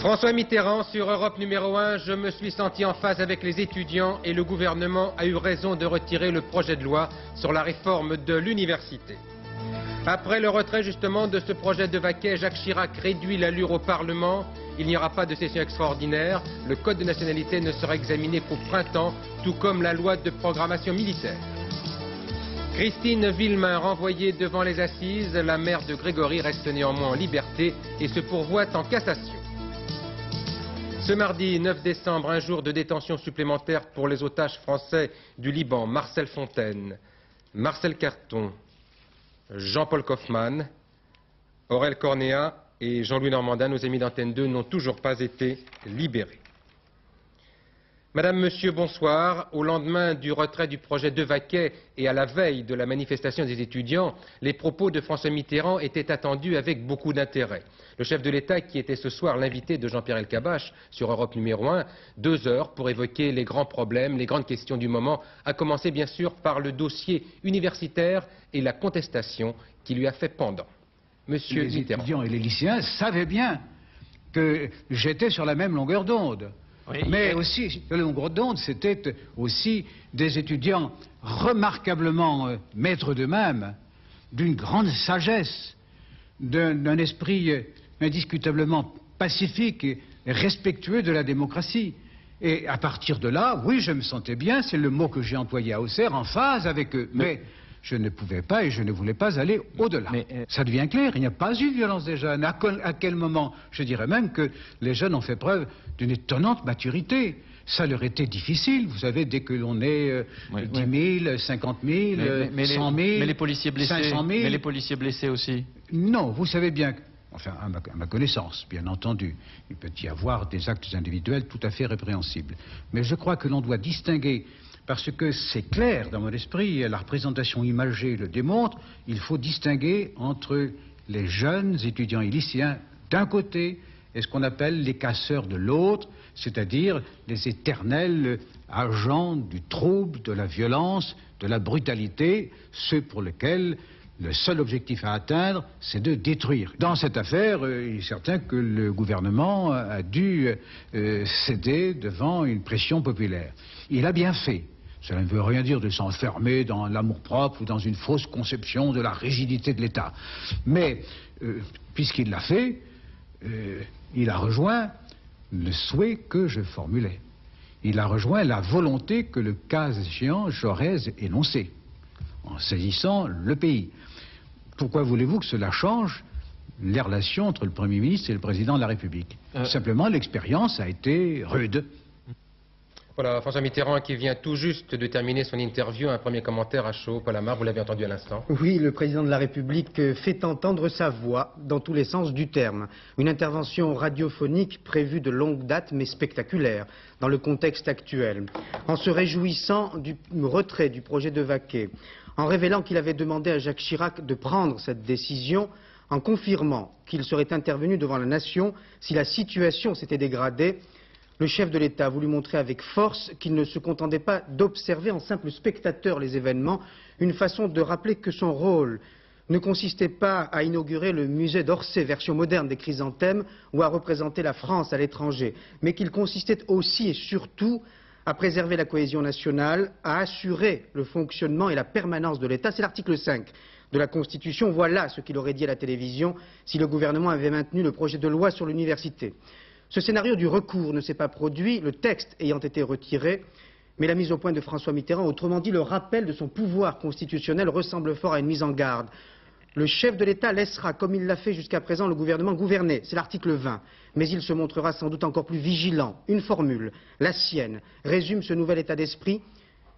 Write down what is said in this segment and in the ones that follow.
François Mitterrand sur Europe numéro 1, je me suis senti en phase avec les étudiants et le gouvernement a eu raison de retirer le projet de loi sur la réforme de l'université. Après le retrait justement de ce projet de Vaquet, Jacques Chirac réduit l'allure au Parlement. Il n'y aura pas de session extraordinaire. Le code de nationalité ne sera examiné qu'au printemps, tout comme la loi de programmation militaire. Christine Villemain renvoyée devant les assises. La mère de Grégory reste néanmoins en liberté et se pourvoit en cassation. Ce mardi 9 décembre, un jour de détention supplémentaire pour les otages français du Liban, Marcel Fontaine, Marcel Carton, Jean-Paul Kaufmann, Aurel Cornéa et Jean-Louis Normandin, nos amis d'Antenne 2, n'ont toujours pas été libérés. Madame, Monsieur, bonsoir. Au lendemain du retrait du projet de Vaquet et à la veille de la manifestation des étudiants, les propos de François Mitterrand étaient attendus avec beaucoup d'intérêt. Le chef de l'État, qui était ce soir l'invité de Jean-Pierre Elkabbach sur Europe numéro 1, 2 heures pour évoquer les grands problèmes, les grandes questions du moment, à commencer bien sûr par le dossier universitaire et la contestation qui lui a fait pendant. Monsieur Les Mitterrand. étudiants et les lycéens savaient bien que j'étais sur la même longueur d'onde. Oui, mais aussi, la longueur d'onde, c'était aussi des étudiants remarquablement maîtres d'eux-mêmes, d'une grande sagesse, d'un esprit indiscutablement pacifique et respectueux de la démocratie. Et à partir de là, oui, je me sentais bien, c'est le mot que j'ai employé à Auxerre, en phase avec eux. Mais je ne pouvais pas et je ne voulais pas aller au-delà. Ça devient clair, il n'y a pas eu de violence des jeunes. À quel moment? Je dirais même que les jeunes ont fait preuve d'une étonnante maturité. Ça leur était difficile, vous savez, dès que l'on est 10 000, 50 000, 100 000, mais les policiers blessés, 500 000... Mais les policiers blessés aussi. Non, vous savez bien que, enfin, à ma connaissance, bien entendu, il peut y avoir des actes individuels tout à fait répréhensibles. Mais je crois que l'on doit distinguer, parce que c'est clair dans mon esprit, la représentation imagée le démontre, il faut distinguer entre les jeunes étudiants et lycéens d'un côté et ce qu'on appelle les casseurs de l'autre, c'est-à-dire les éternels agents du trouble, de la violence, de la brutalité, ceux pour lesquels le seul objectif à atteindre, c'est de détruire. Dans cette affaire, il est certain que le gouvernement a dû céder devant une pression populaire. Il a bien fait. Cela ne veut rien dire de s'enfermer dans l'amour-propre ou dans une fausse conception de la rigidité de l'État. Mais, puisqu'il l'a fait, il a rejoint le souhait que je formulais. Il a rejoint la volonté que le cas échéant j'aurais énoncée, en saisissant le pays. Pourquoi voulez-vous que cela change les relations entre le Premier ministre et le Président de la République? Simplement, l'expérience a été rude. Voilà, François Mitterrand qui vient tout juste de terminer son interview. Un premier commentaire à chaud. Paul Amar, vous l'avez entendu à l'instant. Oui, le président de la République fait entendre sa voix dans tous les sens du terme. Une intervention radiophonique prévue de longue date mais spectaculaire dans le contexte actuel. En se réjouissant du retrait du projet de Vaquet, en révélant qu'il avait demandé à Jacques Chirac de prendre cette décision, en confirmant qu'il serait intervenu devant la nation si la situation s'était dégradée, le chef de l'État a voulu montrer avec force qu'il ne se contentait pas d'observer en simple spectateur les événements, une façon de rappeler que son rôle ne consistait pas à inaugurer le musée d'Orsay, version moderne des chrysanthèmes, ou à représenter la France à l'étranger, mais qu'il consistait aussi et surtout à préserver la cohésion nationale, à assurer le fonctionnement et la permanence de l'État. C'est l'article 5 de la Constitution. Voilà ce qu'il aurait dit à la télévision si le gouvernement avait maintenu le projet de loi sur l'université. Ce scénario du recours ne s'est pas produit, le texte ayant été retiré, mais la mise au point de François Mitterrand, autrement dit le rappel de son pouvoir constitutionnel, ressemble fort à une mise en garde. Le chef de l'État laissera, comme il l'a fait jusqu'à présent, le gouvernement gouverner, c'est l'article 20, mais il se montrera sans doute encore plus vigilant. Une formule, la sienne, résume ce nouvel état d'esprit.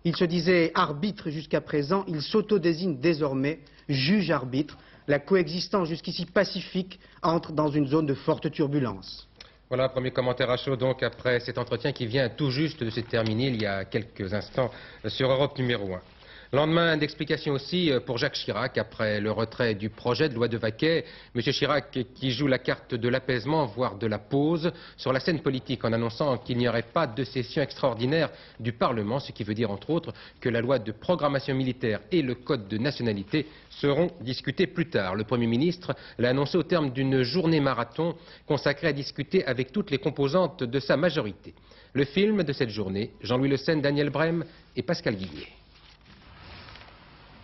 Il se disait arbitre jusqu'à présent, il s'autodésigne désormais juge-arbitre. La coexistence jusqu'ici pacifique entre dans une zone de forte turbulence. Voilà, premier commentaire à chaud donc après cet entretien qui vient tout juste de se terminer il y a quelques instants sur Europe numéro 1. Lendemain d'explications aussi pour Jacques Chirac après le retrait du projet de loi de Vaquet. M. Chirac qui joue la carte de l'apaisement, voire de la pause, sur la scène politique en annonçant qu'il n'y aurait pas de session extraordinaire du Parlement, ce qui veut dire entre autres que la loi de programmation militaire et le code de nationalité seront discutés plus tard. Le Premier ministre l'a annoncé au terme d'une journée marathon consacrée à discuter avec toutes les composantes de sa majorité. Le film de cette journée, Jean-Louis Le Senne, Daniel Brême et Pascal Guillet.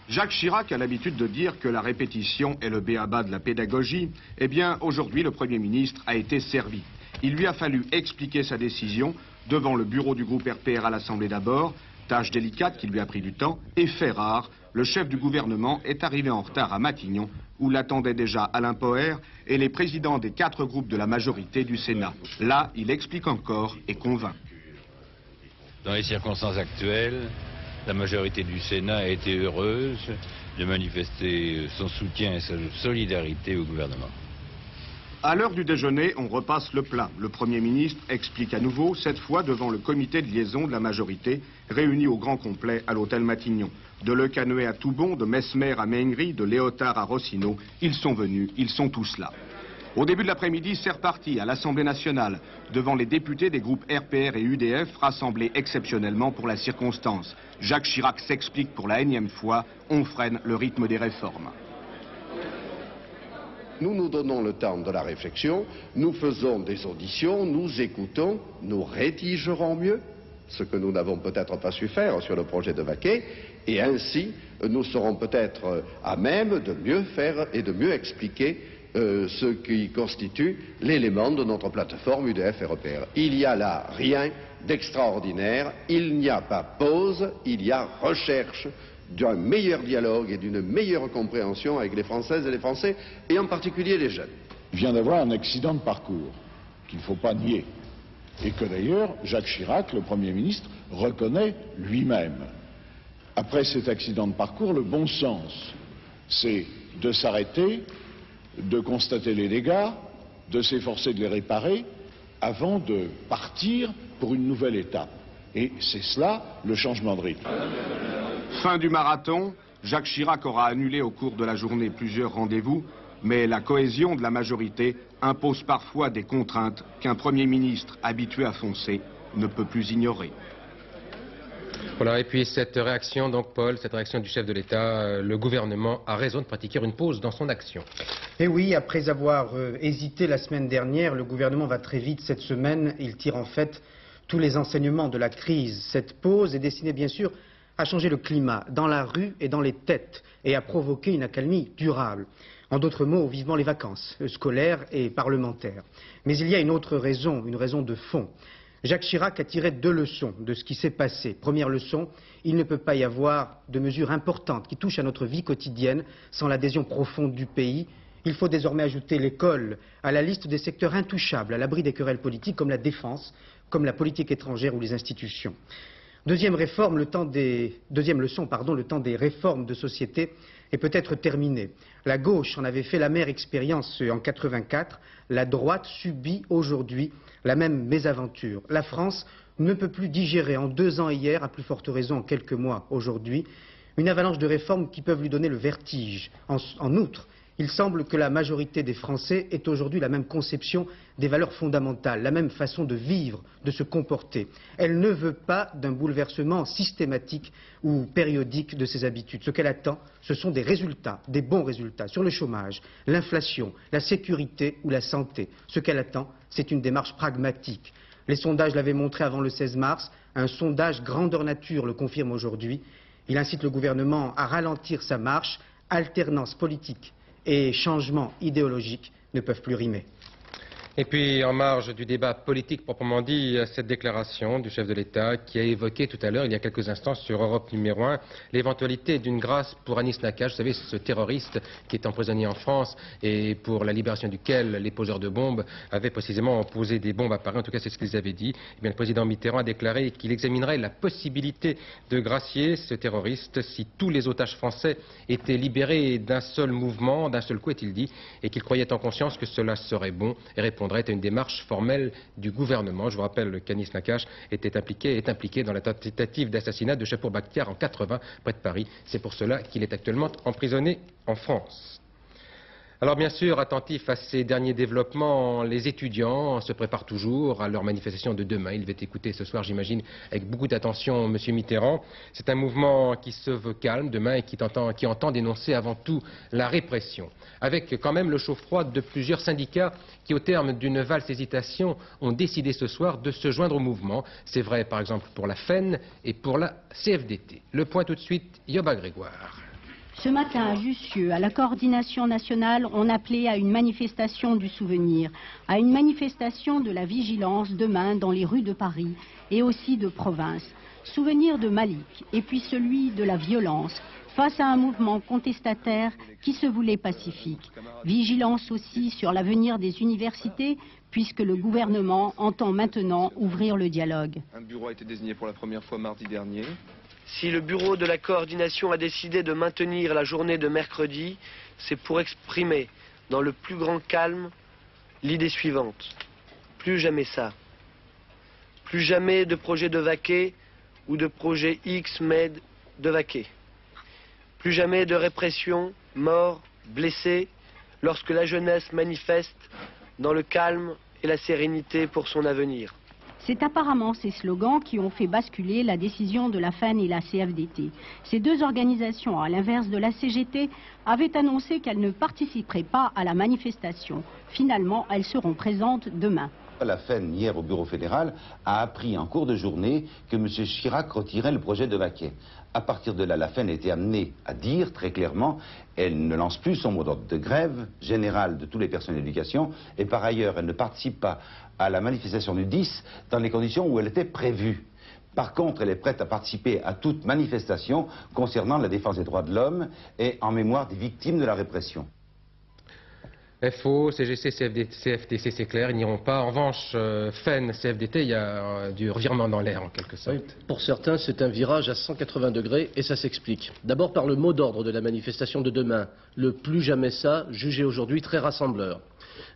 Jacques Chirac a l'habitude de dire que la répétition est le b.a.-ba de la pédagogie. Eh bien, aujourd'hui, le Premier ministre a été servi. Il lui a fallu expliquer sa décision devant le bureau du groupe RPR à l'Assemblée d'abord, tâche délicate qui lui a pris du temps, et fait rare, le chef du gouvernement est arrivé en retard à Matignon, où l'attendaient déjà Alain Poher et les présidents des 4 groupes de la majorité du Sénat. Là, il explique encore et convainc. Dans les circonstances actuelles, la majorité du Sénat a été heureuse de manifester son soutien et sa solidarité au gouvernement. À l'heure du déjeuner, on repasse le plat. Le Premier ministre explique à nouveau, cette fois devant le comité de liaison de la majorité, réuni au grand complet à l'hôtel Matignon. De Le Canuet à Toubon, de Mesmer à Mengri, de Léotard à Rossineau, ils sont venus, ils sont tous là. Au début de l'après-midi, c'est reparti à l'Assemblée nationale, devant les députés des groupes RPR et UDF, rassemblés exceptionnellement pour la circonstance. Jacques Chirac s'explique pour la énième fois, on freine le rythme des réformes. Nous nous donnons le temps de la réflexion, nous faisons des auditions, nous écoutons, nous rédigerons mieux, ce que nous n'avons peut-être pas su faire sur le projet de Vaquet, et ainsi nous serons peut-être à même de mieux faire et de mieux expliquer ce qui constitue l'élément de notre plateforme UDF-RPR. Il n'y a là rien d'extraordinaire, il n'y a pas pause, il y a recherche d'un meilleur dialogue et d'une meilleure compréhension avec les Françaises et les Français, et en particulier les jeunes. Il vient d'avoir un accident de parcours qu'il ne faut pas nier, et que d'ailleurs Jacques Chirac, le Premier ministre, reconnaît lui-même. Après cet accident de parcours, le bon sens, c'est de s'arrêter, de constater les dégâts, de s'efforcer de les réparer, avant de partir pour une nouvelle étape. Et c'est cela, le changement de rythme. Fin du marathon, Jacques Chirac aura annulé au cours de la journée plusieurs rendez-vous, mais la cohésion de la majorité impose parfois des contraintes qu'un Premier ministre habitué à foncer ne peut plus ignorer. Voilà, et puis cette réaction, donc Paul, cette réaction du chef de l'État, le gouvernement a raison de pratiquer une pause dans son action. Et oui, après avoir hésité la semaine dernière, le gouvernement va très vite cette semaine. Il tire en fait tous les enseignements de la crise. Cette pause est destinée bien sûr à changer le climat dans la rue et dans les têtes et à provoquer une accalmie durable. En d'autres mots, vivement les vacances scolaires et parlementaires. Mais il y a une autre raison, une raison de fond. Jacques Chirac a tiré 2 leçons de ce qui s'est passé. Première leçon, il ne peut pas y avoir de mesures importantes qui touchent à notre vie quotidienne sans l'adhésion profonde du pays. Il faut désormais ajouter l'école à la liste des secteurs intouchables, à l'abri des querelles politiques comme la défense, comme la politique étrangère ou les institutions. Deuxième leçon, le temps des réformes de société est peut-être terminé. La gauche en avait fait l'amère expérience en 84, la droite subit aujourd'hui la même mésaventure. La France ne peut plus digérer en 2 ans hier, à plus forte raison en quelques mois aujourd'hui, une avalanche de réformes qui peuvent lui donner le vertige. En outre, il semble que la majorité des Français ait aujourd'hui la même conception des valeurs fondamentales, la même façon de vivre, de se comporter. Elle ne veut pas d'un bouleversement systématique ou périodique de ses habitudes. Ce qu'elle attend, ce sont des résultats, des bons résultats sur le chômage, l'inflation, la sécurité ou la santé. Ce qu'elle attend, c'est une démarche pragmatique. Les sondages l'avaient montré avant le 16 mars, un sondage grandeur nature le confirme aujourd'hui. Il incite le gouvernement à ralentir sa marche, alternance politique et changement idéologique ne peuvent plus rimer. Et puis, en marge du débat politique proprement dit, cette déclaration du chef de l'État qui a évoqué tout à l'heure, il y a quelques instants, sur Europe numéro 1, l'éventualité d'une grâce pour Anis Nakache, vous savez, ce terroriste qui est emprisonné en France et pour la libération duquel les poseurs de bombes avaient précisément posé des bombes à Paris, en tout cas c'est ce qu'ils avaient dit. Eh bien, le président Mitterrand a déclaré qu'il examinerait la possibilité de gracier ce terroriste si tous les otages français étaient libérés d'un seul mouvement, d'un seul coup, est-il dit, et qu'il croyait en conscience que cela serait bon, et répond correspondrait à une démarche formelle du gouvernement. Je vous rappelle qu'Anis Nakache est impliqué dans la tentative d'assassinat de Chapour Bakhtiar en 80 près de Paris. C'est pour cela qu'il est actuellement emprisonné en France. Alors bien sûr, attentifs à ces derniers développements, les étudiants se préparent toujours à leur manifestation de demain. Ils vont écouter ce soir, j'imagine, avec beaucoup d'attention M. Mitterrand. C'est un mouvement qui se veut calme demain et qui entend dénoncer avant tout la répression. Avec quand même le chaud-froid de plusieurs syndicats qui, au terme d'une valse hésitation, ont décidé ce soir de se joindre au mouvement. C'est vrai par exemple pour la FEN et pour la CFDT. Le point tout de suite, Yoba Grégoire. Ce matin, à Jussieu, à la coordination nationale, on appelait à une manifestation du souvenir, à une manifestation de la vigilance demain dans les rues de Paris et aussi de province. Souvenir de Malik et puis celui de la violence face à un mouvement contestataire qui se voulait pacifique. Vigilance aussi sur l'avenir des universités puisque le gouvernement entend maintenant ouvrir le dialogue. Un bureau a été désigné pour la première fois mardi dernier. Si le bureau de la coordination a décidé de maintenir la journée de mercredi, c'est pour exprimer dans le plus grand calme l'idée suivante. Plus jamais ça. Plus jamais de projet de vaquer ou de projet X mais de vaquer. Plus jamais de répression, morts, blessés, lorsque la jeunesse manifeste dans le calme et la sérénité pour son avenir. C'est apparemment ces slogans qui ont fait basculer la décision de la FEN et la CFDT. Ces deux organisations, à l'inverse de la CGT, avaient annoncé qu'elles ne participeraient pas à la manifestation. Finalement, elles seront présentes demain. La FEN, hier au bureau fédéral, a appris en cours de journée que M. Chirac retirait le projet de Vaquet. À partir de là, la FEN a été amenée à dire très clairement elle ne lance plus son mot d'ordre de grève générale de tous les personnels d'éducation et par ailleurs, elle ne participe pas à la manifestation du 10 dans les conditions où elle était prévue. Par contre, elle est prête à participer à toute manifestation concernant la défense des droits de l'homme et en mémoire des victimes de la répression. FO, CGC, CFTC, c'est clair, ils n'iront pas. En revanche, FEN, CFDT, il y a du revirement dans l'air en quelque sorte. Oui, pour certains, c'est un virage à 180 degrés et ça s'explique. D'abord par le mot d'ordre de la manifestation de demain, le plus jamais ça, jugé aujourd'hui très rassembleur.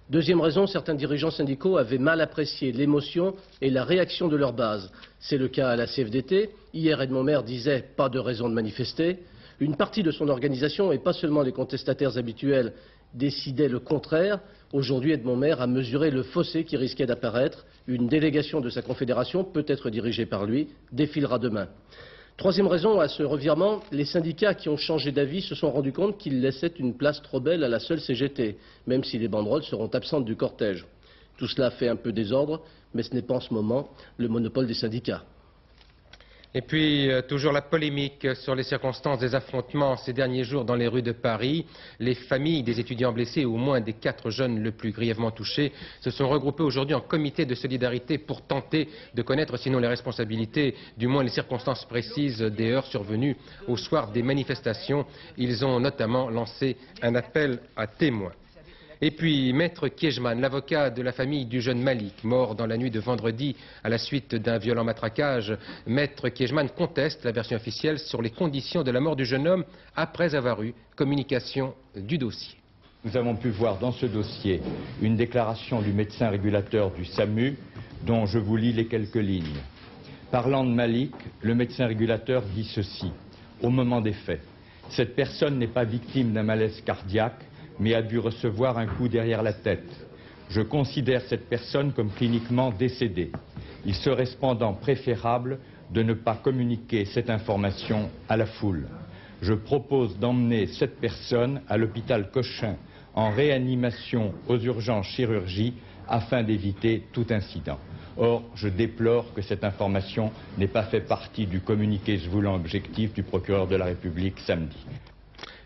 Deuxième raison, certains dirigeants syndicaux avaient mal apprécié l'émotion et la réaction de leur base. C'est le cas à la CFDT. Hier, Edmond Maire disait « pas de raison de manifester ». Une partie de son organisation, et pas seulement les contestataires habituels, décidait le contraire. Aujourd'hui, Edmond Maire a mesuré le fossé qui risquait d'apparaître. Une délégation de sa confédération, peut-être dirigée par lui, défilera demain. Troisième raison à ce revirement, les syndicats qui ont changé d'avis se sont rendus compte qu'ils laissaient une place trop belle à la seule CGT, même si les banderoles seront absentes du cortège. Tout cela fait un peu désordre, mais ce n'est pas en ce moment le monopole des syndicats. Et puis, toujours la polémique sur les circonstances des affrontements ces derniers jours dans les rues de Paris. Les familles des étudiants blessés, ou au moins des 4 jeunes le plus grièvement touchés, se sont regroupées aujourd'hui en comité de solidarité pour tenter de connaître, sinon les responsabilités, du moins les circonstances précises des heurts survenus au soir des manifestations. Ils ont notamment lancé un appel à témoins. Et puis, Maître Kiejman, l'avocat de la famille du jeune Malik, mort dans la nuit de vendredi à la suite d'un violent matraquage, Maître Kiejman conteste la version officielle sur les conditions de la mort du jeune homme après avoir eu communication du dossier. Nous avons pu voir dans ce dossier une déclaration du médecin régulateur du SAMU dont je vous lis les quelques lignes. Parlant de Malik, le médecin régulateur dit ceci. Au moment des faits, cette personne n'est pas victime d'un malaise cardiaque, mais a dû recevoir un coup derrière la tête. Je considère cette personne comme cliniquement décédée. Il serait cependant préférable de ne pas communiquer cette information à la foule. Je propose d'emmener cette personne à l'hôpital Cochin en réanimation aux urgences chirurgie afin d'éviter tout incident. Or, je déplore que cette information n'ait pas fait partie du communiqué se voulant objectif du procureur de la République samedi.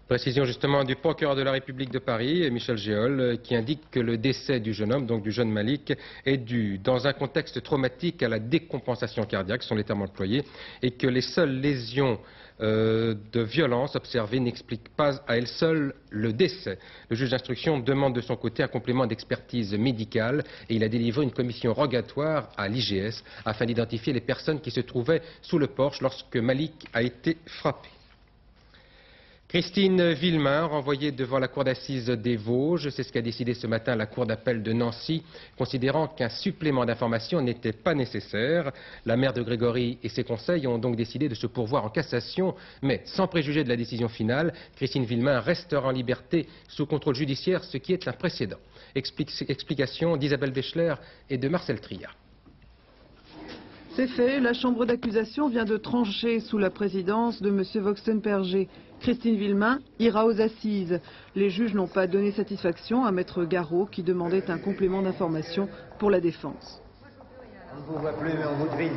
Précision justement du procureur de la République de Paris, Michel Géol, qui indique que le décès du jeune homme, donc du jeune Malik, est dû dans un contexte traumatique à la décompensation cardiaque, ce sont les termes employés, et que les seules lésions de violence observées n'expliquent pas à elles seules le décès. Le juge d'instruction demande de son côté un complément d'expertise médicale et il a délivré une commission rogatoire à l'IGS afin d'identifier les personnes qui se trouvaient sous le porche lorsque Malik a été frappé. Christine Villemain, renvoyée devant la cour d'assises des Vosges, c'est ce qu'a décidé ce matin la cour d'appel de Nancy, considérant qu'un supplément d'information n'était pas nécessaire. La mère de Grégory et ses conseils ont donc décidé de se pourvoir en cassation, mais sans préjuger de la décision finale, Christine Villemain restera en liberté sous contrôle judiciaire, ce qui est un précédent. Explication d'Isabelle Béchler et de Marcel Tria. C'est fait, la chambre d'accusation vient de trancher sous la présidence de M. Voxten-Perger. Christine Villemain ira aux assises. Les juges n'ont pas donné satisfaction à Maître Garot qui demandait un complément d'information pour la défense. On ne vous voit plus, mais on vous devine.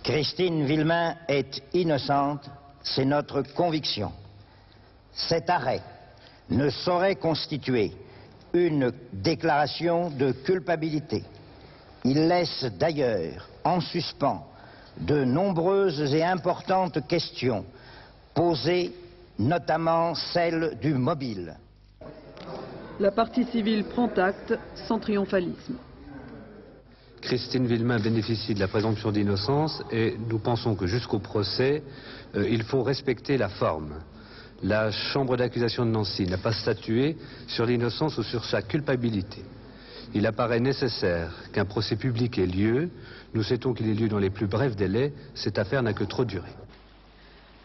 Christine Villemain est innocente, c'est notre conviction. Cet arrêt ne saurait constituer une déclaration de culpabilité. Il laisse d'ailleurs en suspens de nombreuses et importantes questions posées, notamment celle du mobile. La partie civile prend acte sans triomphalisme. Christine Villemain bénéficie de la présomption d'innocence et nous pensons que jusqu'au procès, il faut respecter la forme. La chambre d'accusation de Nancy n'a pas statué sur l'innocence ou sur sa culpabilité. Il apparaît nécessaire qu'un procès public ait lieu. Nous souhaitons qu'il ait lieu dans les plus brefs délais. Cette affaire n'a que trop duré.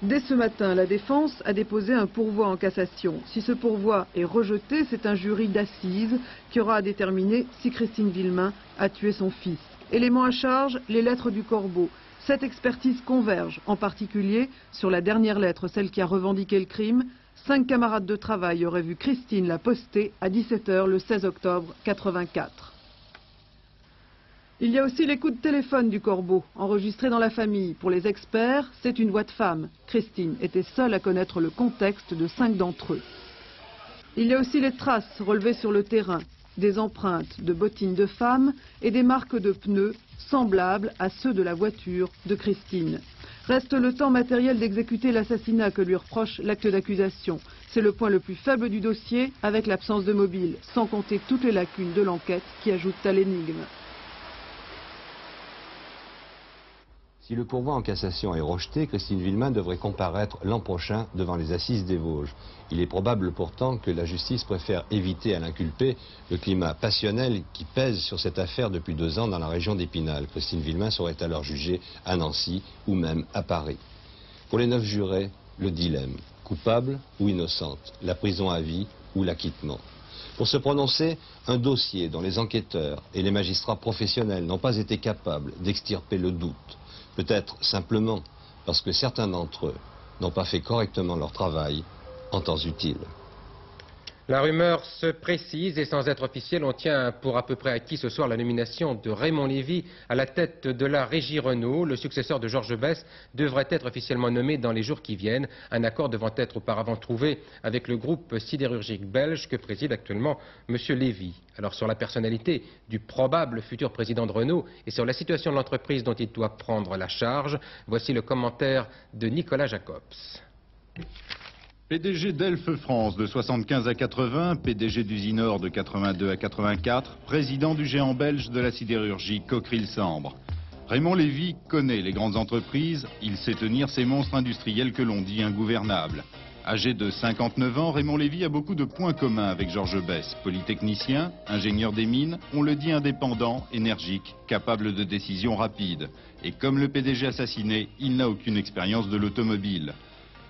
Dès ce matin, la défense a déposé un pourvoi en cassation. Si ce pourvoi est rejeté, c'est un jury d'assises qui aura à déterminer si Christine Villemain a tué son fils. Élément à charge, les lettres du corbeau. Cette expertise converge, en particulier sur la dernière lettre, celle qui a revendiqué le crime. 5 camarades de travail auraient vu Christine la poster à 17 h le 16 octobre 84. Il y a aussi les coups de téléphone du corbeau, enregistrés dans la famille. Pour les experts, c'est une voix de femme. Christine était seule à connaître le contexte de 5 d'entre eux. Il y a aussi les traces relevées sur le terrain, des empreintes de bottines de femmes et des marques de pneus semblables à ceux de la voiture de Christine. Reste le temps matériel d'exécuter l'assassinat que lui reproche l'acte d'accusation. C'est le point le plus faible du dossier, avec l'absence de mobile, sans compter toutes les lacunes de l'enquête qui ajoutent à l'énigme. Si le pourvoi en cassation est rejeté, Christine Villemain devrait comparaître l'an prochain devant les assises des Vosges. Il est probable pourtant que la justice préfère éviter à l'inculpé le climat passionnel qui pèse sur cette affaire depuis 2 ans dans la région d'Épinal. Christine Villemain serait alors jugée à Nancy ou même à Paris. Pour les 9 jurés, le dilemme, coupable ou innocente, la prison à vie ou l'acquittement. Pour se prononcer, un dossier dont les enquêteurs et les magistrats professionnels n'ont pas été capables d'extirper le doute. Peut-être simplement parce que certains d'entre eux n'ont pas fait correctement leur travail en temps utile. La rumeur se précise et sans être officielle, on tient pour à peu près acquis ce soir la nomination de Raymond Lévy à la tête de la régie Renault. Le successeur de Georges Besse devrait être officiellement nommé dans les jours qui viennent. Un accord devant être auparavant trouvé avec le groupe sidérurgique belge que préside actuellement M. Lévy. Alors sur la personnalité du probable futur président de Renault et sur la situation de l'entreprise dont il doit prendre la charge, voici le commentaire de Nicolas Jacobs. PDG d'Elf France de 75 à 80, PDG d'Usinor de 82 à 84, président du géant belge de la sidérurgie Cockerill-Sambre. Raymond Lévy connaît les grandes entreprises, il sait tenir ces monstres industriels que l'on dit ingouvernables. Âgé de 59 ans, Raymond Lévy a beaucoup de points communs avec Georges Besse. Polytechnicien, ingénieur des mines, on le dit indépendant, énergique, capable de décisions rapides. Et comme le PDG assassiné, il n'a aucune expérience de l'automobile.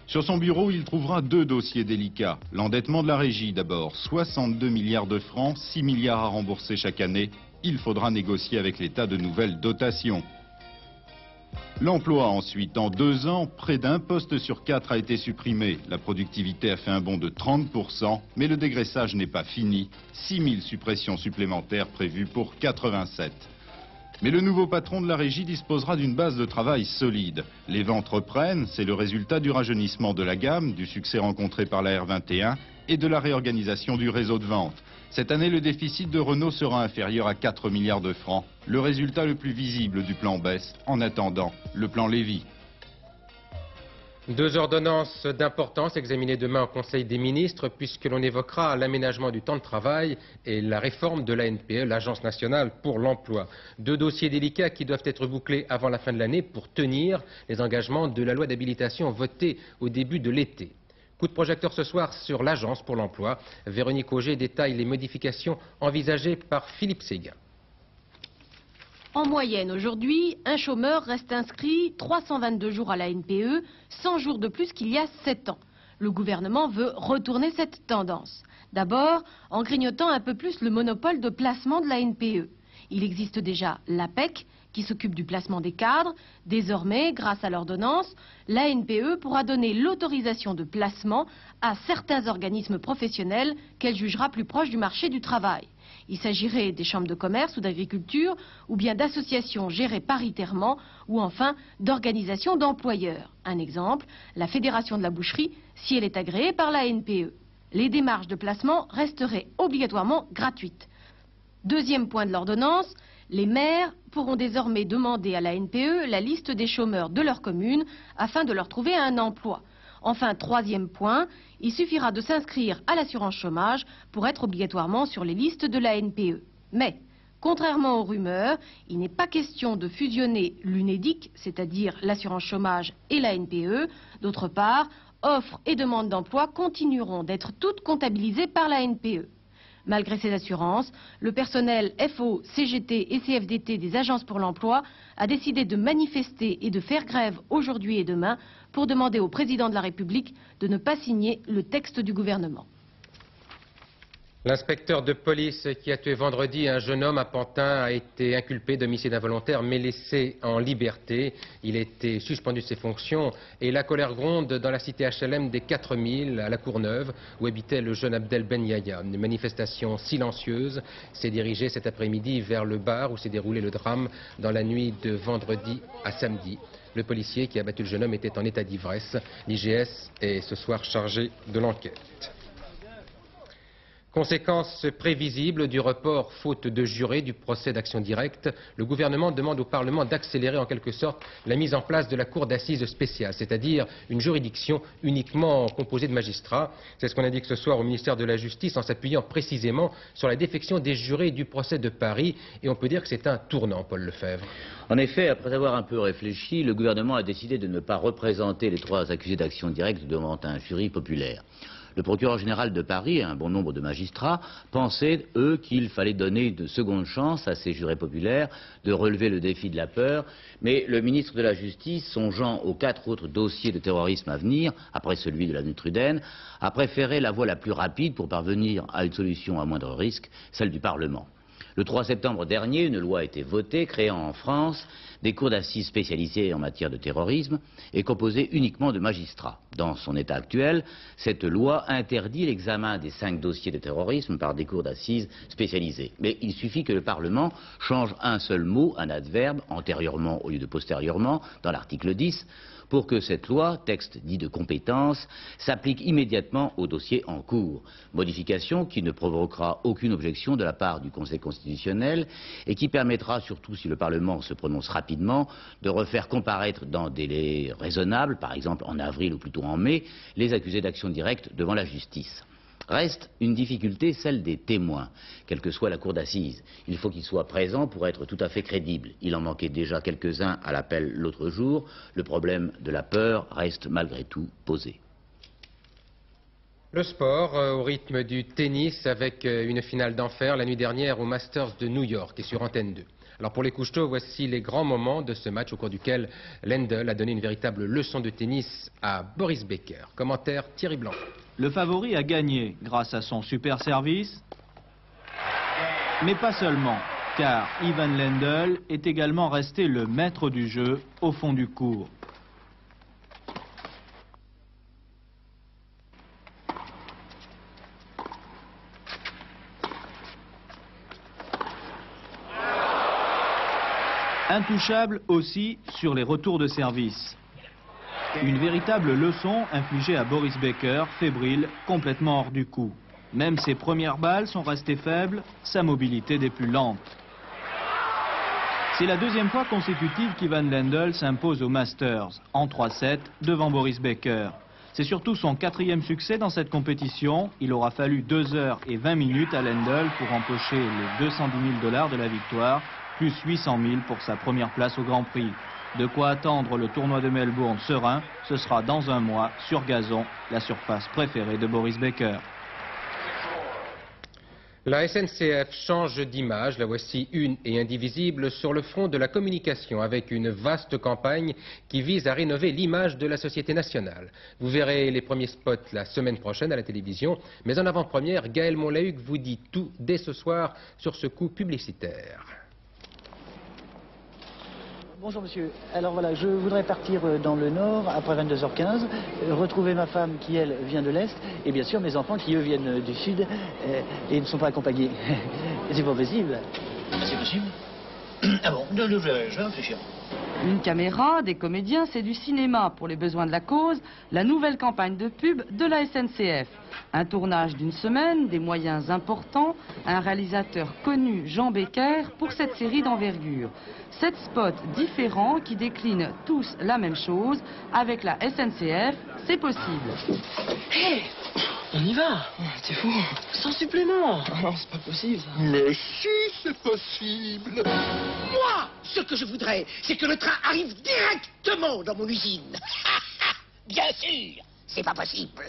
Sur son bureau, il trouvera 2 dossiers délicats. L'endettement de la régie d'abord, 62 milliards de francs, 6 milliards à rembourser chaque année. Il faudra négocier avec l'État de nouvelles dotations. L'emploi ensuite, en 2 ans, près d'1 poste sur 4 a été supprimé. La productivité a fait un bond de 30%, mais le dégraissage n'est pas fini. 6000 suppressions supplémentaires prévues pour 87. Mais le nouveau patron de la régie disposera d'une base de travail solide. Les ventes reprennent, c'est le résultat du rajeunissement de la gamme, du succès rencontré par la R21 et de la réorganisation du réseau de vente. Cette année, le déficit de Renault sera inférieur à 4 milliards de francs, le résultat le plus visible du plan Besse, en attendant le plan Lévy. Deux ordonnances d'importance examinées demain au Conseil des ministres, puisque l'on évoquera l'aménagement du temps de travail et la réforme de l'ANPE, l'Agence nationale pour l'emploi. Deux dossiers délicats qui doivent être bouclés avant la fin de l'année pour tenir les engagements de la loi d'habilitation votée au début de l'été. Coup de projecteur ce soir sur l'Agence pour l'emploi. Véronique Auger détaille les modifications envisagées par Philippe Séguin. En moyenne, aujourd'hui, un chômeur reste inscrit 322 jours à la NPE, 100 jours de plus qu'il y a 7 ans. Le gouvernement veut retourner cette tendance. D'abord, en grignotant un peu plus le monopole de placement de la NPE. Il existe déjà l'APEC, qui s'occupe du placement des cadres. Désormais, grâce à l'ordonnance, la NPE pourra donner l'autorisation de placement à certains organismes professionnels qu'elle jugera plus proches du marché du travail. Il s'agirait des chambres de commerce ou d'agriculture, ou bien d'associations gérées paritairement, ou enfin d'organisations d'employeurs. Un exemple, la Fédération de la boucherie, si elle est agréée par la NPE. Les démarches de placement resteraient obligatoirement gratuites. Deuxième point de l'ordonnance, les maires pourront désormais demander à la NPE la liste des chômeurs de leur commune afin de leur trouver un emploi. Enfin, troisième point, il suffira de s'inscrire à l'assurance chômage pour être obligatoirement sur les listes de la NPE. Mais, contrairement aux rumeurs, il n'est pas question de fusionner l'UNEDIC, c'est-à-dire l'assurance chômage, et la NPE. D'autre part, offres et demandes d'emploi continueront d'être toutes comptabilisées par la NPE. Malgré ces assurances, le personnel FO, CGT et CFDT des agences pour l'emploi a décidé de manifester et de faire grève aujourd'hui et demain pour demander au président de la République de ne pas signer le texte du gouvernement. L'inspecteur de police qui a tué vendredi un jeune homme à Pantin a été inculpé d'homicide involontaire mais laissé en liberté. Il a été suspendu de ses fonctions et la colère gronde dans la cité HLM des 4000 à la Courneuve où habitait le jeune Abdel Ben Yahya. Une manifestation silencieuse s'est dirigée cet après-midi vers le bar où s'est déroulé le drame dans la nuit de vendredi à samedi. Le policier qui a battu le jeune homme était en état d'ivresse. L'IGS est ce soir chargé de l'enquête. Conséquence prévisible du report, faute de jurés, du procès d'action directe, le gouvernement demande au Parlement d'accélérer en quelque sorte la mise en place de la cour d'assises spéciale, c'est-à-dire une juridiction uniquement composée de magistrats. C'est ce qu'on indique ce soir au ministère de la Justice en s'appuyant précisément sur la défection des jurés du procès de Paris. Et on peut dire que c'est un tournant, Paul Lefebvre. En effet, après avoir un peu réfléchi, le gouvernement a décidé de ne pas représenter les 3 accusés d'action directe devant un jury populaire. Le procureur général de Paris et un bon nombre de magistrats pensaient, eux, qu'il fallait donner une seconde chance à ces jurés populaires de relever le défi de la peur. Mais le ministre de la Justice, songeant aux 4 autres dossiers de terrorisme à venir, après celui de l'avenue Truden, a préféré la voie la plus rapide pour parvenir à une solution à moindre risque, celle du Parlement. Le 3 septembre dernier, une loi a été votée créant en France des cours d'assises spécialisées en matière de terrorisme et composées uniquement de magistrats. Dans son état actuel, cette loi interdit l'examen des 5 dossiers de terrorisme par des cours d'assises spécialisées. Mais il suffit que le Parlement change un seul mot, un adverbe, antérieurement au lieu de postérieurement, dans l'article 10, pour que cette loi, texte dit de compétence, s'applique immédiatement au dossier en cours. Modification qui ne provoquera aucune objection de la part du Conseil constitutionnel et qui permettra, surtout si le Parlement se prononce rapidement, de refaire comparaître dans des délais raisonnables, par exemple en avril ou plutôt en mai, les accusés d'action directe devant la justice. Reste une difficulté, celle des témoins, quelle que soit la cour d'assises. Il faut qu'ils soient présents pour être tout à fait crédibles. Il en manquait déjà quelques-uns à l'appel l'autre jour. Le problème de la peur reste malgré tout posé. Le sport, au rythme du tennis, avec une finale d'enfer la nuit dernière au Masters de New York et sur Antenne 2. Alors pour les couche-tôt, voici les grands moments de ce match au cours duquel Lendl a donné une véritable leçon de tennis à Boris Becker. Commentaire Thierry Blanc. Le favori a gagné grâce à son super service, mais pas seulement, car Ivan Lendl est également resté le maître du jeu au fond du court. Intouchable aussi sur les retours de service. Une véritable leçon infligée à Boris Becker, fébrile, complètement hors du coup. Même ses premières balles sont restées faibles, sa mobilité des plus lentes. C'est la deuxième fois consécutive qu'Ivan Lendl s'impose au Masters, en 3-7, devant Boris Becker. C'est surtout son 4e succès dans cette compétition. Il aura fallu 2 heures et 20 minutes à Lendl pour empocher les 210 000 $ de la victoire, plus 800 000 pour sa première place au Grand Prix. De quoi attendre le tournoi de Melbourne serein, ce sera dans un mois sur gazon, la surface préférée de Boris Becker. La SNCF change d'image, la voici une et indivisible sur le front de la communication avec une vaste campagne qui vise à rénover l'image de la société nationale. Vous verrez les premiers spots la semaine prochaine à la télévision, mais en avant-première, Gaël Monlahuc vous dit tout dès ce soir sur ce coup publicitaire. Bonjour monsieur, alors voilà, je voudrais partir dans le nord après 22h15, retrouver ma femme qui elle vient de l'est, et bien sûr mes enfants qui eux viennent du sud et ne sont pas accompagnés. C'est pas possible. C'est possible. Ah bon, je vais réfléchir. Une caméra, des comédiens, c'est du cinéma. Pour les besoins de la cause, la nouvelle campagne de pub de la SNCF. Un tournage d'une semaine, des moyens importants, un réalisateur connu, Jean Becker, pour cette série d'envergure. 7 spots différents qui déclinent tous la même chose. Avec la SNCF, c'est possible. Hé, on y va. C'est fou. Sans supplément. Non, c'est pas possible. Ça. Mais si, c'est possible. Moi, ce que je voudrais, c'est que le train arrive directement dans mon usine. Bien sûr, c'est pas possible.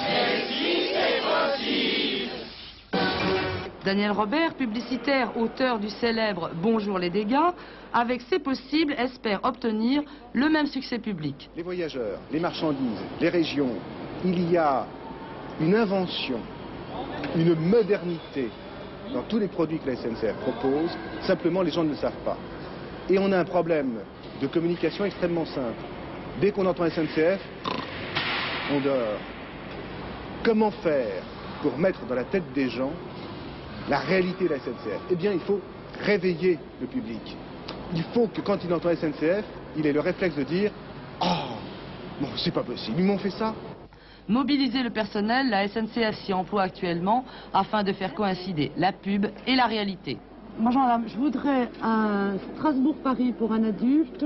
Mais si, c'est possible. Daniel Robert, publicitaire, auteur du célèbre Bonjour les dégâts, avec C'est possible, espère obtenir le même succès public. Les voyageurs, les marchandises, les régions, il y a une invention, une modernité dans tous les produits que la SNCF propose, simplement les gens ne le savent pas. Et on a un problème de communication extrêmement simple. Dès qu'on entend SNCF, on dort. Comment faire pour mettre dans la tête des gens la réalité de la SNCF? Eh bien, il faut réveiller le public. Il faut que quand il entend SNCF, il ait le réflexe de dire « Oh, bon, c'est pas possible, ils m'ont fait ça ». Mobiliser le personnel, la SNCF s'y emploie actuellement afin de faire coïncider la pub et la réalité. Bonjour madame, je voudrais un Strasbourg-Paris pour un adulte,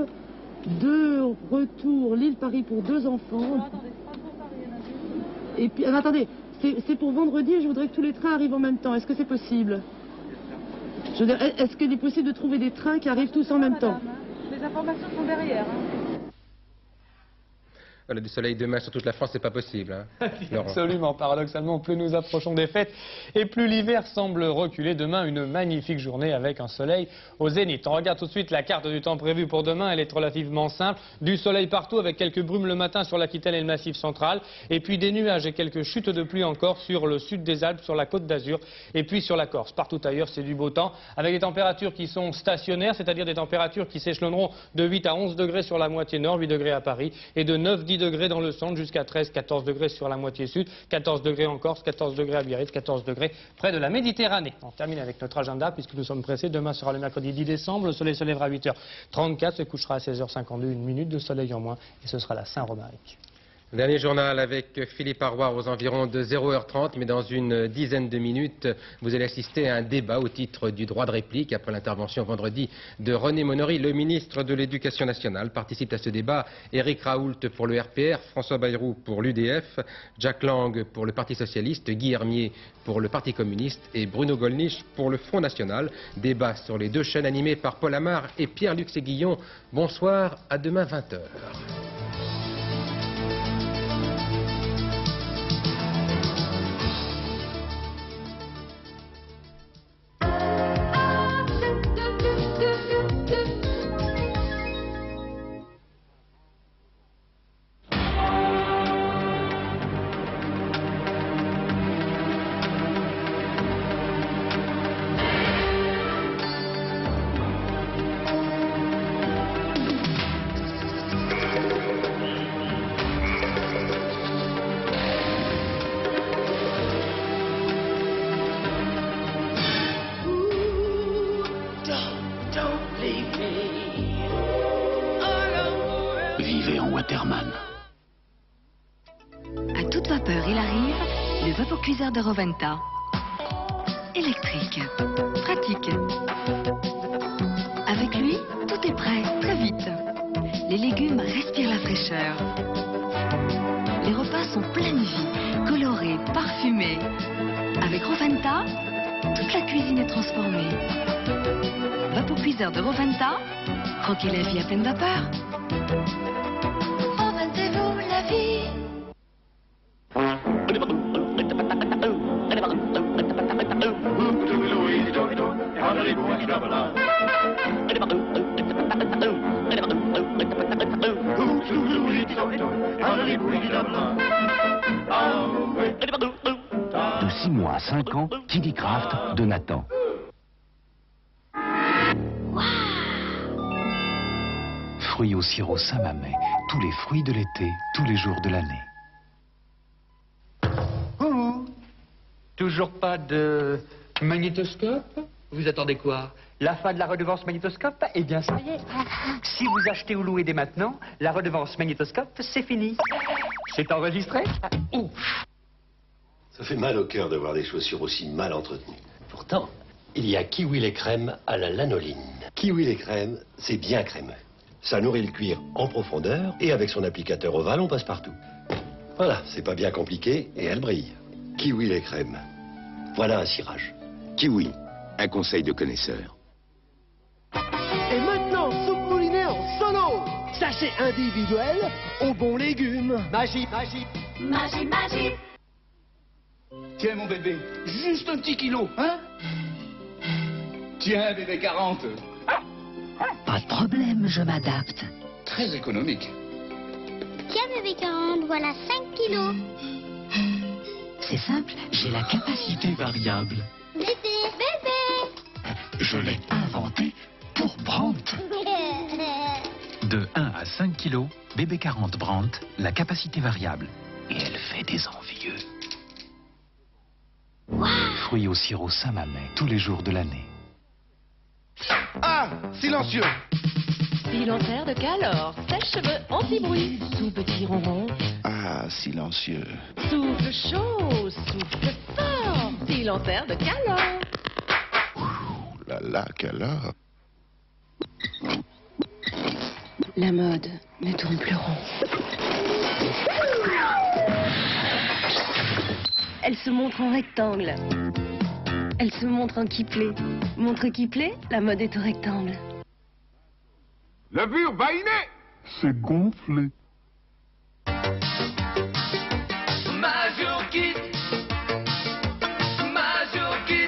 2 retours Lille-Paris pour 2 enfants. Et puis, attendez, c'est pour vendredi, je voudrais que tous les trains arrivent en même temps. Est-ce que c'est possible? Je veux dire, est-ce qu'il est possible de trouver des trains qui arrivent tous en même temps? Les informations sont derrière. Voilà, du soleil demain sur toute la France, c'est pas possible. Hein, absolument, paradoxalement, plus nous approchons des fêtes et plus l'hiver semble reculer. Demain, une magnifique journée avec un soleil au zénith. On regarde tout de suite la carte du temps prévue pour demain. Elle est relativement simple. Du soleil partout avec quelques brumes le matin sur l'Aquitaine et le Massif central. Et puis des nuages et quelques chutes de pluie encore sur le sud des Alpes, sur la Côte d'Azur et puis sur la Corse. Partout ailleurs, c'est du beau temps avec des températures qui sont stationnaires, c'est-à-dire des températures qui s'échelonneront de 8 à 11 degrés sur la moitié nord, 8 degrés à Paris et de 9-10 degrés dans le centre jusqu'à 13-14 degrés sur la moitié sud, 14 degrés en Corse, 14 degrés à Biarritz, 14 degrés près de la Méditerranée. On termine avec notre agenda puisque nous sommes pressés. Demain sera le mercredi 10 décembre, le soleil se lèvera à 8h34, se couchera à 16h52, une minute de soleil en moins et ce sera la Saint-Romaric. Dernier journal avec Philippe Arroir aux environs de 0h30, mais dans une dizaine de minutes, vous allez assister à un débat au titre du droit de réplique. Après l'intervention vendredi de René Monory, le ministre de l'Éducation nationale. Participent à ce débat Éric Raoult pour le RPR, François Bayrou pour l'UDF, Jack Lang pour le Parti socialiste, Guy Hermier pour le Parti communiste et Bruno Gollnisch pour le Front national. Débat sur les 2 chaînes animées par Paul Amar et Pierre-Luc Séguillon. Bonsoir, à demain 20h. Vivez en Waterman. À toute vapeur, il arrive, le vapocuiseur de Roventa. Électrique, pratique, les légumes respirent la fraîcheur. Les repas sont pleins de vie, colorés, parfumés. Avec Roventa, toute la cuisine est transformée. Vapocuiseur de Roventa, croquez la vie à pleine vapeur. Roventez-vous la vie. De 6 mois à 5 ans, Kiddy Craft de Nathan. Fruits au sirop Saint-Mamet, tous les fruits de l'été, tous les jours de l'année. Toujours pas de magnétoscope? Vous attendez quoi? La fin de la redevance magnétoscope? Eh bien, ça y est. Si vous achetez ou louez dès maintenant, la redevance magnétoscope, c'est fini. C'est enregistré? Ça fait mal au cœur de voir des chaussures aussi mal entretenues. Pourtant, il y a Kiwi lait crème à la lanoline. Kiwi lait crème, c'est bien crémeux. Ça nourrit le cuir en profondeur et avec son applicateur ovale, on passe partout. Voilà, c'est pas bien compliqué et elle brille. Kiwi lait crème. Voilà un cirage. Kiwi, un conseil de connaisseur. Et maintenant, soupe moulinée en solo. Sachet individuel aux bons légumes. Magie, magie. Magie, magie. Tiens, mon bébé, juste un petit kilo, hein? Tiens, bébé 40. Pas de problème, je m'adapte. Très économique. Tiens, bébé 40, voilà 5 kilos. C'est simple, j'ai la capacité variable. Bébé, bébé. Je l'ai inventé pour Brandt. De 1 à 5 kilos, bébé 40 Brandt, la capacité variable. Et elle fait des envieux. Fruits au sirop Saint-Mamet, tous les jours de l'année. Ah, silencieux. Silenciaire de Calor, sèche-cheveux anti-bruit, sous petit ronron. Ah, silencieux. Souffle chaud, souffle fort, silenciaire de Calor. Ouh là là, Calor. La mode ne tourne plus rond. Elle se montre en rectangle. Elle se montre en qui-plaît. Montre qui-plaît, la mode est au rectangle. Levure baïnée. C'est gonflé. Major Kit. Major Kit.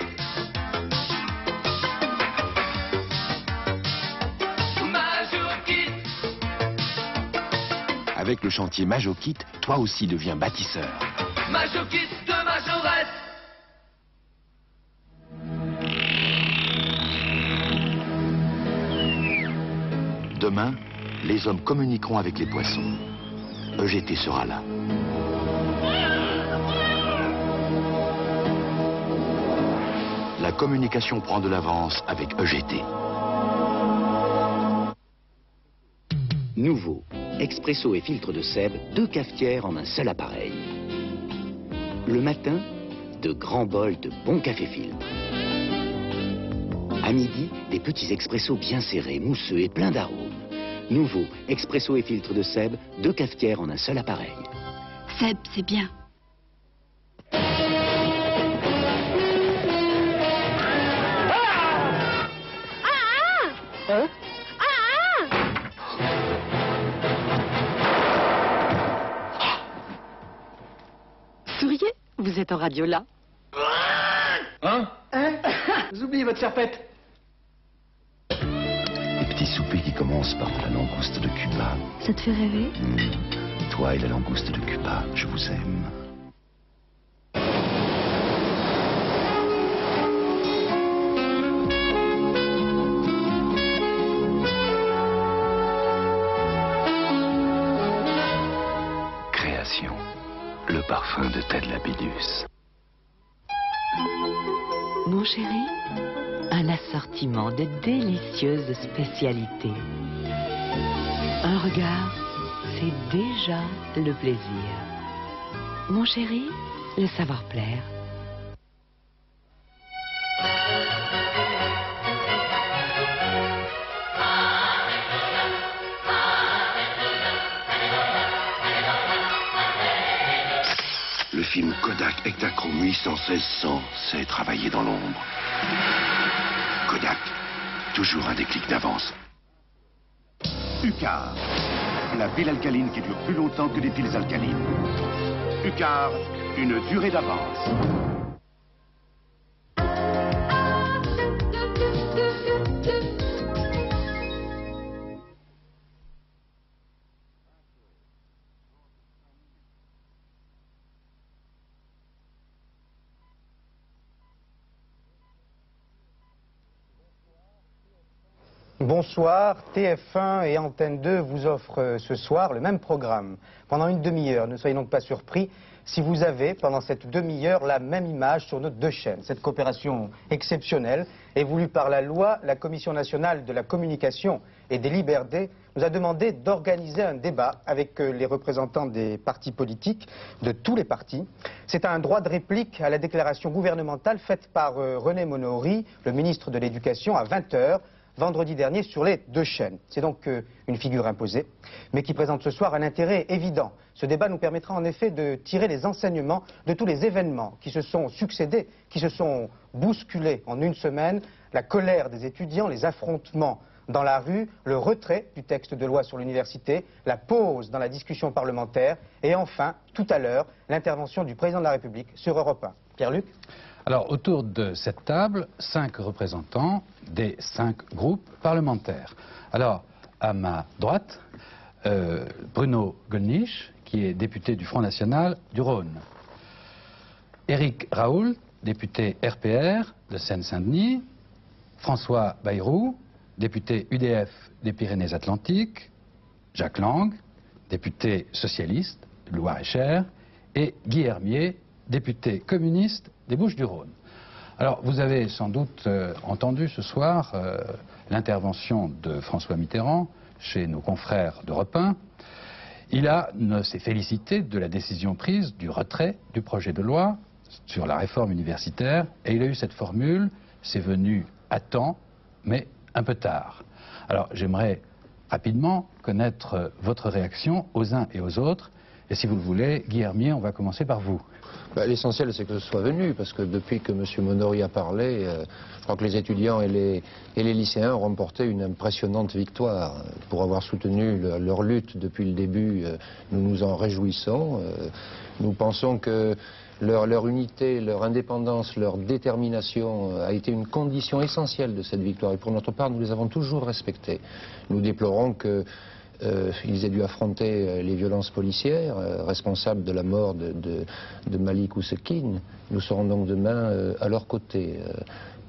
Major Kit. Avec le chantier Majokit, toi aussi deviens bâtisseur. Major Kit de Majorette. Demain, les hommes communiqueront avec les poissons. EGT sera là. La communication prend de l'avance avec EGT. Nouveau, expresso et filtre de Seb, 2 cafetières en un seul appareil. Le matin, de grands bols de bon café filtre. À midi, des petits expressos bien serrés, mousseux et pleins d'arômes. Nouveau, expresso et filtre de Seb, 2 cafetières en un seul appareil. Seb, c'est bien. Hein? Souriez, vous êtes en radio là. Hein? Vous oubliez votre serpette. Les petits soupers qui commencent par la langouste de Cuba. Ça te fait rêver? Toi et la langouste de Cuba, je vous aime. Création, le parfum de Ted Lapidus. Mon chéri, un assortiment de délicieuses spécialités. Un regard, c'est déjà le plaisir. Mon chéri, le savoir-plaire. Le film Kodak Ektachrome 816-100 sait travailler dans l'ombre. Kodak, toujours un déclic d'avance. Ucar, la pile alcaline qui dure plus longtemps que les piles alcalines. Ucar, une durée d'avance. Bonsoir, TF1 et Antenne 2 vous offrent ce soir le même programme. Pendant une demi-heure, ne soyez donc pas surpris si vous avez, pendant cette demi-heure, la même image sur nos deux chaînes. Cette coopération exceptionnelle est voulue par la loi. La Commission nationale de la communication et des libertés nous a demandé d'organiser un débat avec les représentants des partis politiques, de tous les partis. C'est un droit de réplique à la déclaration gouvernementale faite par René Monory, le ministre de l'Éducation, à 20h. Vendredi dernier sur les deux chaînes. C'est donc une figure imposée, mais qui présente ce soir un intérêt évident. Ce débat nous permettra en effet de tirer les enseignements de tous les événements qui se sont succédés, qui se sont bousculés en une semaine, la colère des étudiants, les affrontements dans la rue, le retrait du texte de loi sur l'université, la pause dans la discussion parlementaire et enfin, tout à l'heure, l'intervention du président de la République sur Europe 1. Pierre-Luc ? Alors, autour de cette table, 5 représentants des 5 groupes parlementaires. Alors, à ma droite, Bruno Gollnisch, qui est député du Front National du Rhône. Éric Raoult, député RPR de Seine-Saint-Denis. François Bayrou, député UDF des Pyrénées-Atlantiques. Jacques Lang, député socialiste de Loir-et-Cher. Et Guy Hermier, député communiste des Bouches-du-Rhône. Alors, vous avez sans doute entendu ce soir l'intervention de François Mitterrand chez nos confrères d'Europe 1. Il s'est félicité de la décision prise du retrait du projet de loi sur la réforme universitaire et il a eu cette formule, c'est venu à temps, mais un peu tard. Alors, j'aimerais rapidement connaître votre réaction aux uns et aux autres. Et si vous le voulez, Guy Hermier, on va commencer par vous. L'essentiel, c'est que ce soit venu, parce que depuis que M. Monory a parlé, je crois que les étudiants et les lycéens ont remporté une impressionnante victoire. Pour avoir soutenu leur lutte depuis le début, nous nous en réjouissons. Nous pensons que leur unité, leur indépendance, leur détermination a été une condition essentielle de cette victoire. Et pour notre part, nous les avons toujours respectés. Nous déplorons que ils aient dû affronter les violences policières responsables de la mort de Malik Oussekine. Nous serons donc demain à leur côté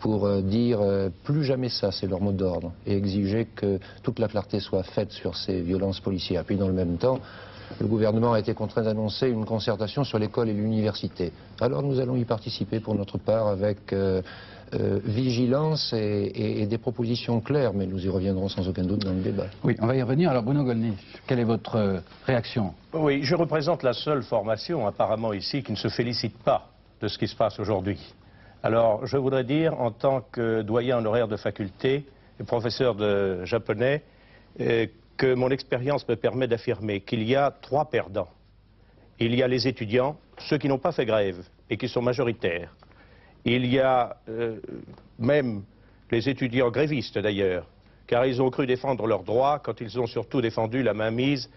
pour dire plus jamais ça, c'est leur mot d'ordre, et exiger que toute la clarté soit faite sur ces violences policières. Puis dans le même temps, le gouvernement a été contraint d'annoncer une concertation sur l'école et l'université. Alors nous allons y participer pour notre part avec vigilance et des propositions claires, mais nous y reviendrons sans aucun doute dans le débat. Oui, on va y revenir. Alors Bruno Gollnisch, quelle est votre réaction? Oui, je représente la seule formation apparemment ici qui ne se félicite pas de ce qui se passe aujourd'hui. Alors je voudrais dire, en tant que doyen honoraire de faculté et professeur de japonais, que mon expérience me permet d'affirmer qu'il y a 3 perdants. Il y a les étudiants, ceux qui n'ont pas fait grève et qui sont majoritaires. Il y a même les étudiants grévistes d'ailleurs, car ils ont cru défendre leurs droits quand ils ont surtout défendu la mainmise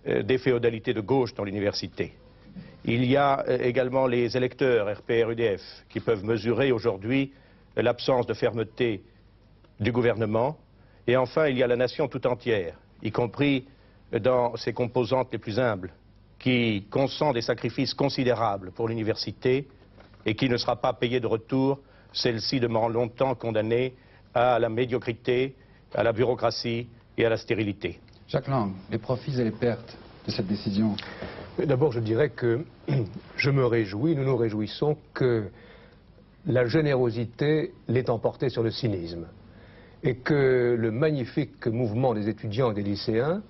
des féodalités de gauche dans l'université. Il y a également les électeurs RPR-UDF qui peuvent mesurer aujourd'hui l'absence de fermeté du gouvernement. Et enfin, il y a la nation tout entière, y compris dans ses composantes les plus humbles, qui consent des sacrifices considérables pour l'université et qui ne sera pas payée de retour, celle-ci demeurant longtemps condamnée à la médiocrité, à la bureaucratie et à la stérilité. Jacques Lang, les profits et les pertes de cette décision. D'abord, je dirais que je me réjouis, nous nous réjouissons que la générosité l'ait emporté sur le cynisme et que le magnifique mouvement des étudiants et des lycéens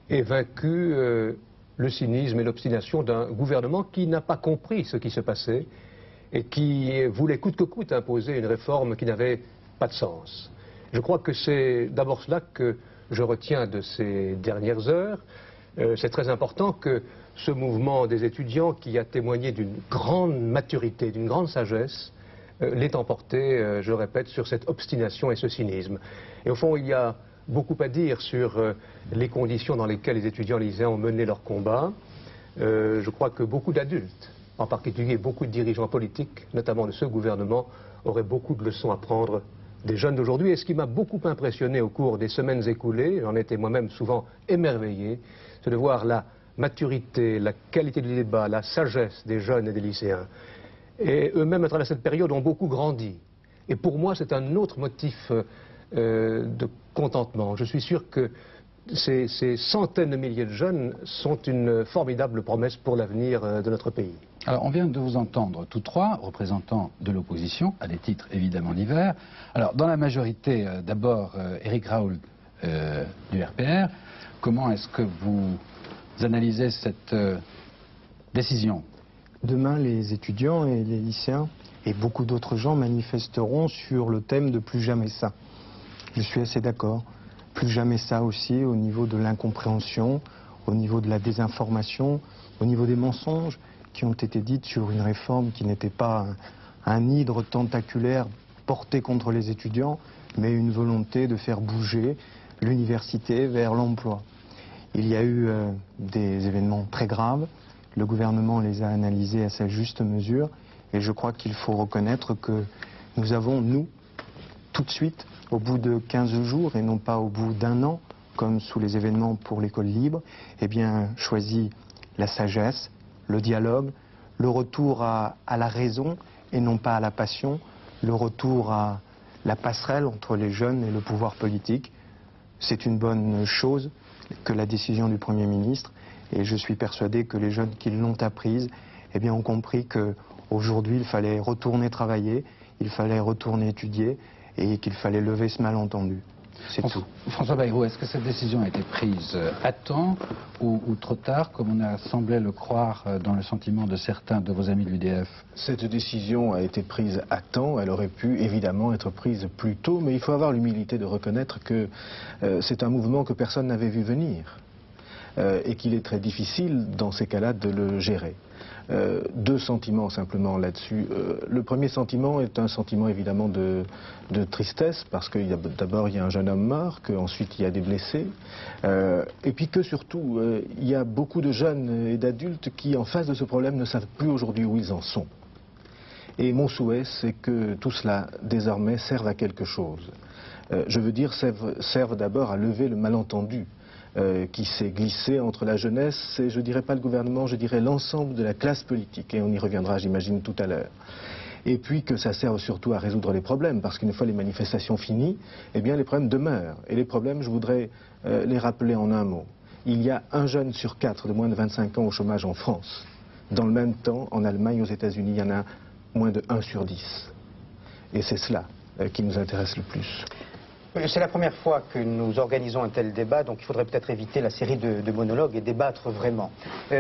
ait vaincu le cynisme et l'obstination d'un gouvernement qui n'a pas compris ce qui se passait et qui voulait coûte que coûte imposer une réforme qui n'avait pas de sens. Je crois que c'est d'abord cela que je retiens de ces dernières heures. C'est très important que ce mouvement des étudiants qui a témoigné d'une grande maturité, d'une grande sagesse, l'est emporté, je répète, sur cette obstination et ce cynisme. Et au fond, il y a beaucoup à dire sur les conditions dans lesquelles les étudiants lycéens ont mené leur combat. Je crois que beaucoup d'adultes, en particulier beaucoup de dirigeants politiques, notamment de ce gouvernement, auraient beaucoup de leçons à prendre des jeunes d'aujourd'hui. Et ce qui m'a beaucoup impressionné au cours des semaines écoulées, j'en étais moi-même souvent émerveillé, c'est de voir la maturité, la qualité du débat, la sagesse des jeunes et des lycéens. Et eux-mêmes, à travers cette période, ont beaucoup grandi. Et pour moi, c'est un autre motif de contentement. Je suis sûr que ces centaines de milliers de jeunes sont une formidable promesse pour l'avenir de notre pays. Alors, on vient de vous entendre tous trois, représentants de l'opposition, à des titres évidemment divers. Alors, dans la majorité, d'abord, Éric Raoult du RPR, comment est-ce que vous analysez cette décision? Demain, les étudiants et les lycéens et beaucoup d'autres gens manifesteront sur le thème de plus jamais ça. Je suis assez d'accord. Plus jamais ça aussi au niveau de l'incompréhension, au niveau de la désinformation, au niveau des mensonges qui ont été dites sur une réforme qui n'était pas un hydre tentaculaire porté contre les étudiants, mais une volonté de faire bouger l'université vers l'emploi. Il y a eu des événements très graves, le gouvernement les a analysés à sa juste mesure, et je crois qu'il faut reconnaître que nous avons, nous, tout de suite, au bout de 15 jours et non pas au bout d'un an, comme sous les événements pour l'école libre, eh bien, choisi la sagesse, le dialogue, le retour à la raison et non pas à la passion, le retour à la passerelle entre les jeunes et le pouvoir politique. C'est une bonne chose que la décision du Premier ministre, et je suis persuadé que les jeunes qui l'ont apprise eh bien, ont compris qu'aujourd'hui il fallait retourner travailler, il fallait retourner étudier et qu'il fallait lever ce malentendu. C'est tout. François Bayrou, est-ce que cette décision a été prise à temps ou trop tard, comme on a semblé le croire dans le sentiment de certains de vos amis de l'UDF? Cette décision a été prise à temps, elle aurait pu évidemment être prise plus tôt, mais il faut avoir l'humilité de reconnaître que c'est un mouvement que personne n'avait vu venir et qu'il est très difficile dans ces cas-là de le gérer. Deux sentiments simplement là-dessus. Le premier sentiment est un sentiment évidemment de tristesse, parce que d'abord il y a un jeune homme mort, qu'ensuite il y a des blessés, et puis que surtout il y a beaucoup de jeunes et d'adultes qui en face de ce problème ne savent plus aujourd'hui où ils en sont. Et mon souhait, c'est que tout cela désormais serve à quelque chose. Je veux dire, serve d'abord à lever le malentendu qui s'est glissé entre la jeunesse et, je dirais pas le gouvernement, je dirais l'ensemble de la classe politique, et on y reviendra j'imagine tout à l'heure. Et puis que ça serve surtout à résoudre les problèmes, parce qu'une fois les manifestations finies, eh bien les problèmes demeurent. Et les problèmes, je voudrais les rappeler en un mot. Il y a un jeune sur 4 de moins de 25 ans au chômage en France. Dans le même temps, en Allemagne, aux États-Unis, il y en a moins de 1 sur 10. Et c'est cela qui nous intéresse le plus. C'est la première fois que nous organisons un tel débat, donc il faudrait peut-être éviter la série de monologues et débattre vraiment.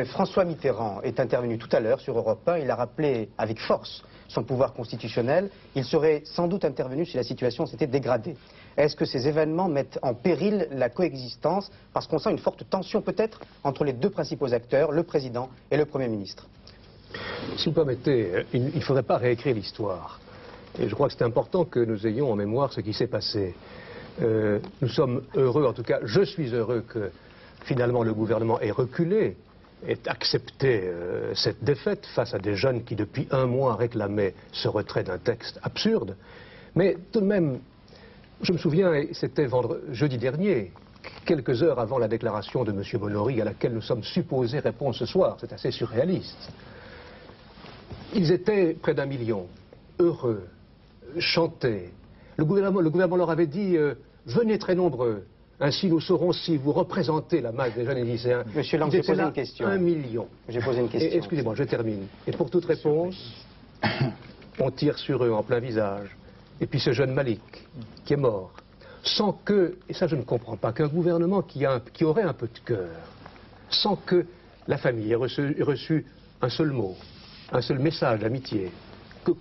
François Mitterrand est intervenu tout à l'heure sur Europe 1, il a rappelé avec force son pouvoir constitutionnel. Il serait sans doute intervenu si la situation s'était dégradée. Est-ce que ces événements mettent en péril la coexistence, parce qu'on sent une forte tension peut-être entre les deux principaux acteurs, le président et le Premier ministre? Si vous permettez, il ne faudrait pas réécrire l'histoire. Et je crois que c'est important que nous ayons en mémoire ce qui s'est passé. Nous sommes heureux, en tout cas je suis heureux que finalement le gouvernement ait reculé, ait accepté cette défaite face à des jeunes qui depuis un mois réclamaient ce retrait d'un texte absurde. Mais tout de même, je me souviens, c'était jeudi dernier, quelques heures avant la déclaration de M. Monory à laquelle nous sommes supposés répondre ce soir, c'est assez surréaliste. Ils étaient près d'1 million, heureux, chantaient. Le gouvernement leur avait dit venez très nombreux, ainsi nous saurons si vous représentez la masse des jeunes et lycéens. Monsieur Lang, j'ai posé une question. 1 million. J'ai posé une question. Excusez-moi, je termine. Et pour toute réponse, on tire sur eux en plein visage. Et puis ce jeune Malik, qui est mort, sans que, et ça je ne comprends pas, qu'un gouvernement qui aurait un peu de cœur, sans que la famille ait reçu un seul mot, un seul message d'amitié.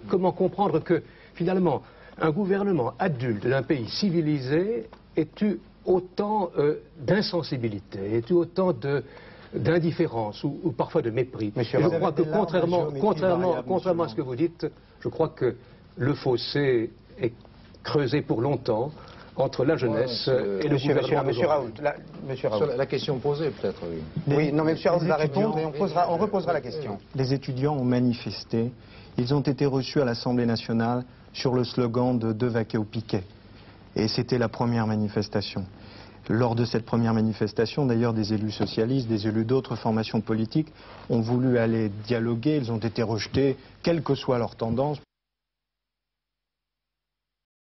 Comment comprendre que finalement un gouvernement adulte d'un pays civilisé ait eu autant d'insensibilité, ait eu autant d'indifférence ou parfois de mépris. Et je crois que contrairement à ce que vous dites, je crois que le fossé est creusé pour longtemps entre la jeunesse et le gouvernement. Monsieur Raoult, Sur la question posée, peut-être. Oui, non, mais monsieur Raoult va répondre et on reposera la question. Les étudiants ont manifesté. Ils ont été reçus à l'Assemblée nationale sur le slogan de vaquer au piquet. Et c'était la première manifestation. Lors de cette première manifestation, d'ailleurs, des élus socialistes, des élus d'autres formations politiques ont voulu aller dialoguer. Ils ont été rejetés, quelle que soit leur tendance.